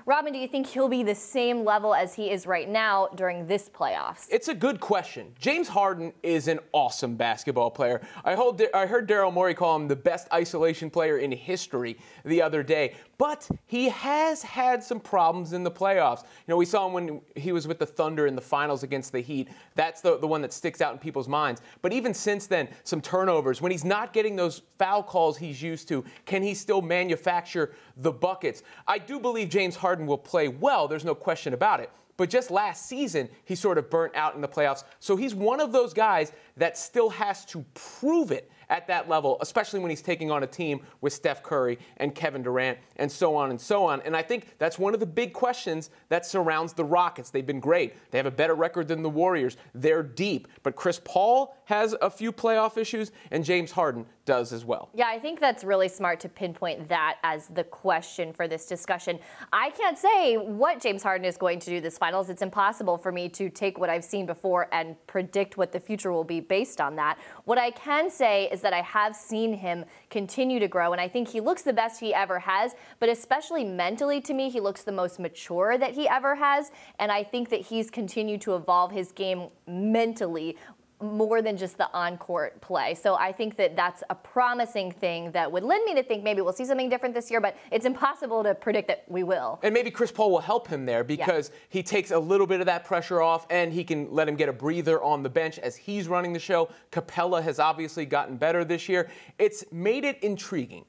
Robin, do you think he'll be the same level as he is right now during this playoffs? It's a good question. James Harden is an awesome basketball player. I heard Daryl Morey call him the best isolation player in history the other day. But he has had some problems in the playoffs. You know, we saw him when he was with the Thunder in the finals against the Heat. That's the one that sticks out in people's minds. But even since then, some turnovers. When he's not getting those foul calls he's used to, can he still manufacture the buckets? I do believe James Harden will play well. There's no question about it. But just last season, he sort of burnt out in the playoffs. So he's one of those guys that still has to prove it at that level, especially when he's taking on a team with Steph Curry and Kevin Durant and so on and so on. And I think that's one of the big questions that surrounds the Rockets. They've been great. They have a better record than the Warriors. They're deep. But Chris Paul has a few playoff issues, and James Harden does as well. Yeah, I think that's really smart to pinpoint that as the question for this discussion. I can't say what James Harden is going to do this finals. It's impossible for me to take what I've seen before and predict what the future will be based on that. What I can say is that I have seen him continue to grow, and I think he looks the best he ever has, but especially mentally to me, he looks the most mature that he ever has, and I think that he's continued to evolve his game mentally more than just the on-court play. So I think that that's a promising thing that would lend me to think maybe we'll see something different this year, but it's impossible to predict that we will. And maybe Chris Paul will help him there because he takes a little bit of that pressure off and he can let him get a breather on the bench as he's running the show. Capella has obviously gotten better this year. It's made it intriguing.